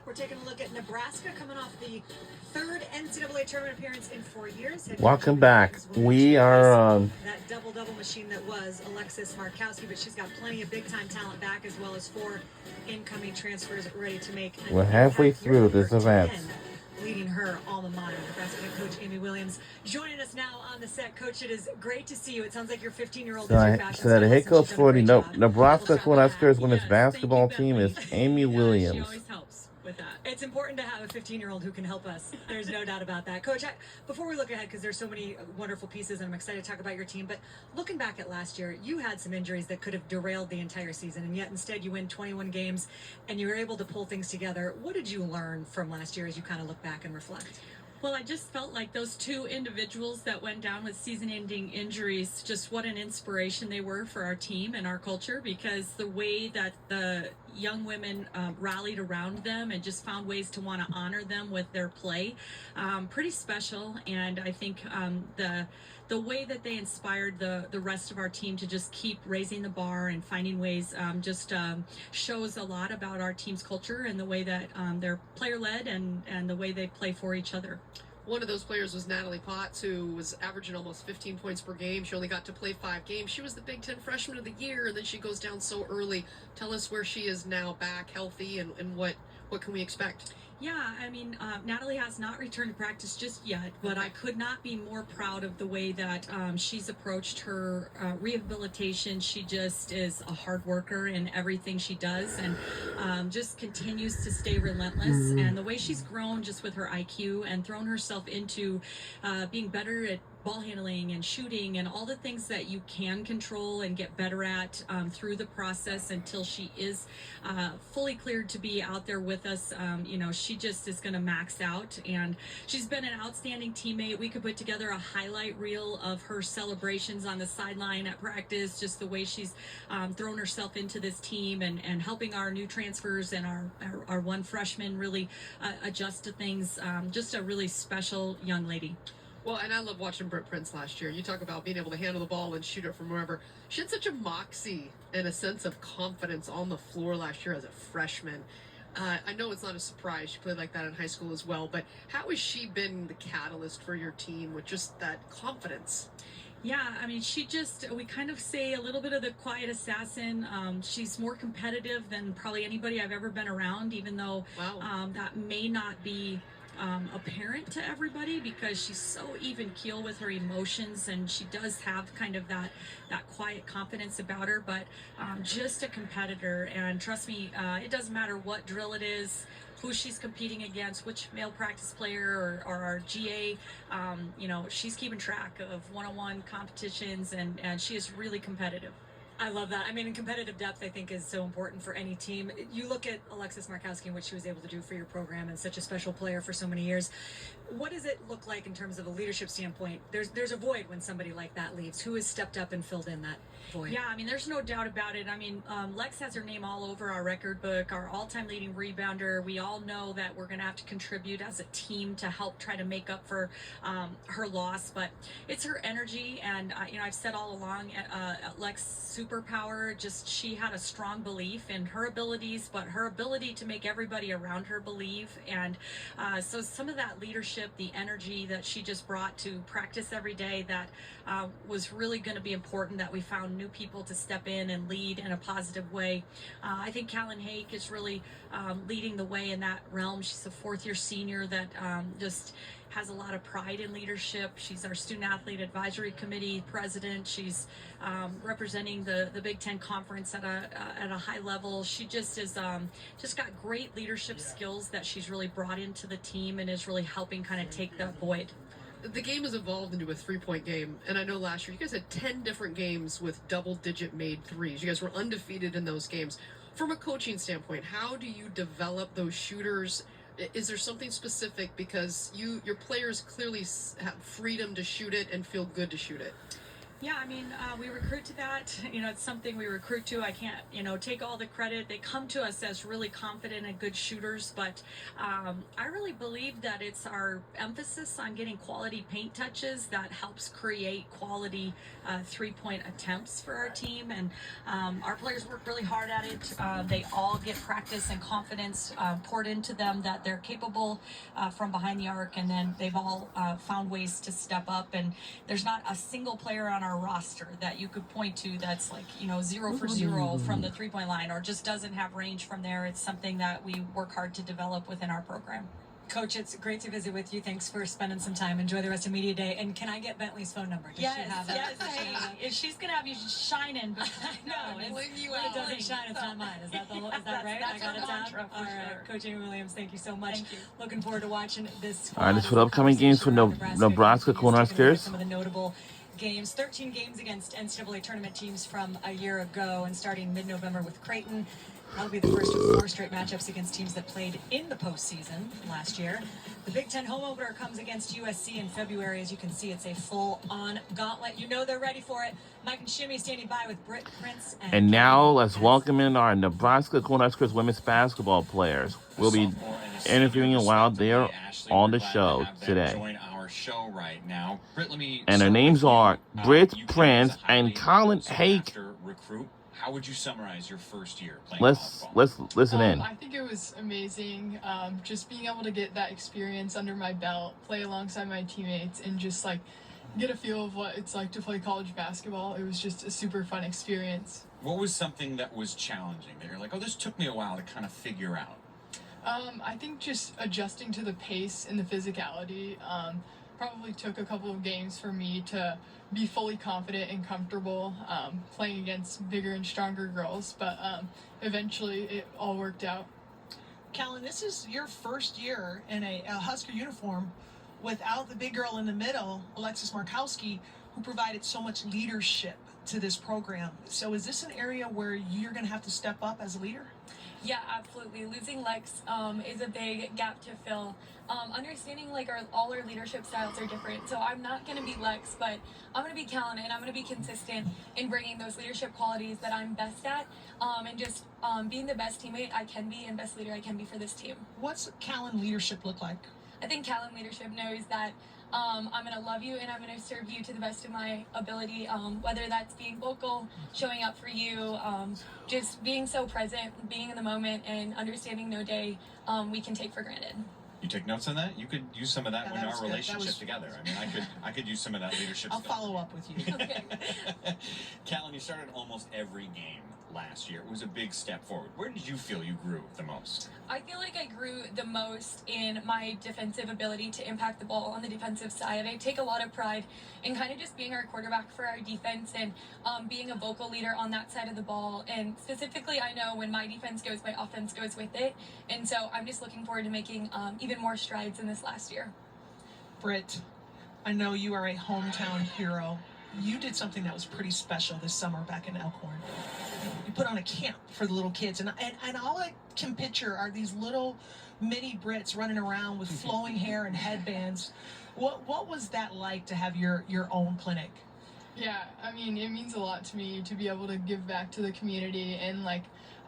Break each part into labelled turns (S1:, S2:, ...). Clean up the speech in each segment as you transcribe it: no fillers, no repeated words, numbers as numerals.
S1: We're taking a look at Nebraska coming off the third NCAA tournament appearance in 4 years.
S2: Welcome back. We are
S1: that double machine that was Alexis Markowski, but she's got plenty of big-time talent back, as well as 4 incoming transfers ready to make an
S2: we're halfway
S1: impact.
S2: through this event.
S1: Leading her alma mater, Nebraska head coach Amy Williams, joining us now on the set. Coach, it is great to see you. It sounds like your 15-year-old is your fashion
S2: So the head coach for the Nebraska Cornhuskers women's basketball team is Amy Williams.
S1: She always helps with that. It's important to have a 15-year-old who can help us. There's no doubt about that. Coach, before we look ahead, because there's so many wonderful pieces, and I'm excited to talk about your team, but looking back at last year, you had some injuries that could have derailed the entire season, and yet instead you win 21 games, and you were able to pull things together. What did you learn from last year as you kind of look back and reflect?
S3: Well, I just felt like those 2 individuals that went down with season-ending injuries, just what an inspiration they were for our team and our culture, because the way that the young women rallied around them and just found ways to want to honor them with their play, pretty special. And I think the way that they inspired the rest of our team to just keep raising the bar and finding ways shows a lot about our team's culture and the way that they're player-led and the way they play for each other.
S4: One of those players was Natalie Potts, who was averaging almost 15 points per game. She only got to play 5 games. She was the Big Ten Freshman of the Year, and then she goes down so early. Tell us where she is now, back healthy, and what can we expect?
S3: Yeah, I mean, Natalie has not returned to practice just yet, but I could not be more proud of the way that she's approached her rehabilitation. She just is a hard worker in everything she does, and just continues to stay relentless. And the way she's grown just with her IQ and thrown herself into being better at ball handling and shooting and all the things that you can control and get better at through the process until she is fully cleared to be out there with us. She just is going to max out, and she's been an outstanding teammate. We could put together a highlight reel of her celebrations on the sideline at practice, just the way she's thrown herself into this team and helping our new transfers and our one freshman really adjust to things. Just a really special young lady.
S4: Well, and I love watching Britt Prince last year. You talk about being able to handle the ball and shoot it from wherever. She had such a moxie and a sense of confidence on the floor last year as a freshman. I know it's not a surprise. She played like that in high school as well. But how has she been the catalyst for your team with just that confidence?
S3: Yeah, I mean, we kind of say a little bit of the quiet assassin. She's more competitive than probably anybody I've ever been around, even though that may not be apparent to everybody, because she's so even keel with her emotions, and she does have kind of that quiet confidence about her, but just a competitor. And trust me, it doesn't matter what drill it is, who she's competing against, which male practice player or our GA, she's keeping track of one-on-one competitions, and she is really competitive.
S1: I love that. I mean, competitive depth, I think, is so important for any team. You look at Alexis Markowski and what she was able to do for your program, and such a special player for so many years. What does it look like in terms of a leadership standpoint? There's a void when somebody like that leaves. Who has stepped up and filled in that void?
S3: Yeah, I mean, there's no doubt about it. I mean, Lex has her name all over our record book, our all-time leading rebounder. We all know that we're going to have to contribute as a team to help try to make up for her loss, but it's her energy, and I've said all along, Lex superpower, just she had a strong belief in her abilities, but her ability to make everybody around her believe. And so some of that leadership, the energy that she just brought to practice every day, that was really going to be important, that we found new people to step in and lead in a positive way. I think Callan Hake is really leading the way in that realm. She's a 4th-year senior that just has a lot of pride in leadership. She's our Student Athlete Advisory Committee president. She's representing the Big Ten Conference at a high level. She just is just got great leadership skills that she's really brought into the team and is really helping kind of take that void.
S4: The game has evolved into a 3-point game, and I know last year you guys had 10 different games with double-digit made threes. You guys were undefeated in those games. From a coaching standpoint, how do you develop those shooters? Is there something specific, because your players clearly have freedom to shoot it and feel good to shoot it?
S3: Yeah, I mean, we recruit to that. It's something we recruit to. I can't, take all the credit. They come to us as really confident and good shooters, but I really believe that it's our emphasis on getting quality paint touches that helps create quality 3-point attempts for our team. And our players work really hard at it. They all get practice and confidence poured into them that they're capable from behind the arc, and then they've all found ways to step up. And there's not a single player on our roster that you could point to that's like 0 for 0 from the 3-point line or just doesn't have range from there. It's something that we work hard to develop within our program.
S1: Coach, it's great to visit with you. Thanks for spending some time. Enjoy the rest of Media Day. And can I get Bentley's phone number? Does she have it?
S3: Yes. Hey, she's gonna have you shining, but
S1: No,
S3: it's,
S1: when it doesn't shine, it's not mine. Is that right?
S3: That's
S1: I got
S3: our
S1: it down.
S3: mantra,
S1: All
S3: for
S1: right,
S3: sure.
S1: Coach Amy Williams, thank you so much.
S3: Thank you.
S1: Looking forward to watching this.
S2: All right, this for the upcoming games for Nebraska Cornhuskers.
S1: Some of the notable games, 13 games against NCAA tournament teams from a year ago, and starting mid-November with Creighton. That'll be the first of 4 straight matchups against teams that played in the postseason last year. The Big Ten home opener comes against USC in February. As you can see, it's a full-on gauntlet. They're ready for it. Mike and Shimmy standing by with Britt Prince.
S2: And now let's welcome in our Nebraska Cornhuskers women's basketball players. We'll be interviewing them while they're on the show today.
S5: Join our show right now. Britt,
S2: and their names are Britt Prince and Colin Hake.
S5: Recruit. How would you summarize your first year playing
S2: Let's listen in.
S6: I think it was amazing. Just being able to get that experience under my belt, play alongside my teammates, and just get a feel of what it's like to play college basketball. It was just a super fun experience.
S5: What was something that was challenging that you're like, oh, this took me a while to kind of figure out?
S6: I think just adjusting to the pace and the physicality probably took a couple of games for me to be fully confident and comfortable playing against bigger and stronger girls, but eventually it all worked out.
S7: Callan, this is your first year in a Husker uniform without the big girl in the middle, Alexis Markowski, who provided so much leadership to this program. So is this an area where you're going to have to step up as a leader?
S8: Yeah, absolutely. Losing Lex is a big gap to fill. Understanding all our leadership styles are different. So I'm not going to be Lex, but I'm going to be Callan, and I'm going to be consistent in bringing those leadership qualities that I'm best at, and just being the best teammate I can be and best leader I can be for this team.
S7: What's Callan leadership look like?
S8: I think Callan leadership knows that I'm going to love you and I'm going to serve you to the best of my ability, whether that's being vocal, showing up for you, just being so present, being in the moment, and understanding no day we can take for granted.
S5: You take notes on that? You could use some of that in our relationship together. I mean, I could use some of that leadership
S7: I'll
S5: stuff.
S7: follow up with you.
S8: Okay.
S5: Callan, you started almost every game last year. It was a big step forward. Where did you feel you grew the most?
S8: I feel like I grew the most in my defensive ability to impact the ball on the defensive side. I take a lot of pride in kind of just being our quarterback for our defense and being a vocal leader on that side of the ball. And specifically, I know when my defense goes, my offense goes with it. And so I'm just looking forward to making even more strides in this last year.
S7: Britt, I know you are a hometown hero. You did something that was pretty special this summer back in Elkhorn. You put on a camp for the little kids, and all I can picture are these little mini Brits running around with flowing hair and headbands. What was that like to have your own clinic?
S6: Yeah, I mean, it means a lot to me to be able to give back to the community, and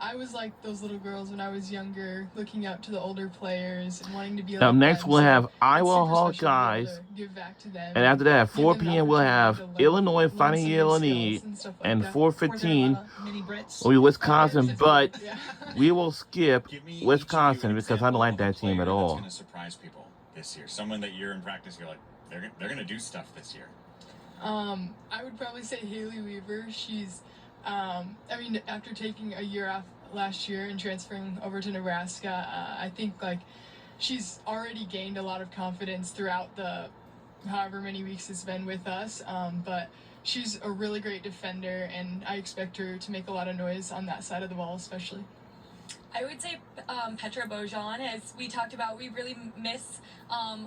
S6: I was like those little girls when I was younger, looking up to the older players and wanting to be like
S2: Up next,
S6: them.
S2: we'll
S6: So
S2: have
S6: it's
S2: Iowa
S6: super special to be able
S2: Hawkeyes.
S6: to give back to them,
S2: And after that, at
S6: give
S2: 4
S6: them the
S2: p.m., we'll have
S6: opportunity to
S2: Illinois
S6: learn
S2: fighting
S6: some new
S2: Illinois,
S6: skills and stuff like
S2: and
S6: that.
S2: 4:15
S7: Mini Brits?
S2: will be Wisconsin. But
S6: Yeah.
S2: we will skip
S5: Give me each of you
S2: Wisconsin
S5: an
S2: because I don't
S5: example
S2: like
S5: of a
S2: that team
S5: player
S2: at
S5: that's
S2: all.
S5: going to surprise people this year. Someone that you're in practice, you're like, they're going to do stuff this year.
S6: I would probably say Haley Weaver. She's, after taking a year off last year and transferring over to Nebraska, I think she's already gained a lot of confidence throughout the however many weeks it's been with us. But she's a really great defender, and I expect her to make a lot of noise on that side of the ball, especially.
S8: I would say Petra Bojan, as we talked about, we really miss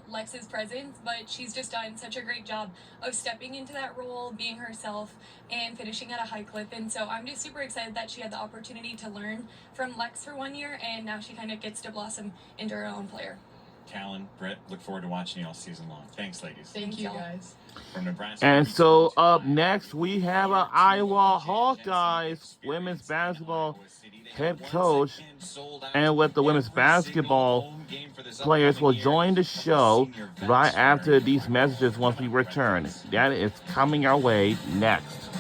S8: Lex's presence, but she's just done such a great job of stepping into that role, being herself, and finishing at a high clip. And so I'm just super excited that she had the opportunity to learn from Lex for 1 year, and now she kind of gets to blossom into her own player.
S5: Callan, Brett, look forward to watching you all season long. Thanks, ladies.
S6: Thank you
S8: y'all.
S6: guys.
S5: From Nebraska.
S2: And so up next, we have an Iowa Hawkeyes women's basketball head coach, and with the women's basketball players will join the show right after these messages once we return. That is coming our way next.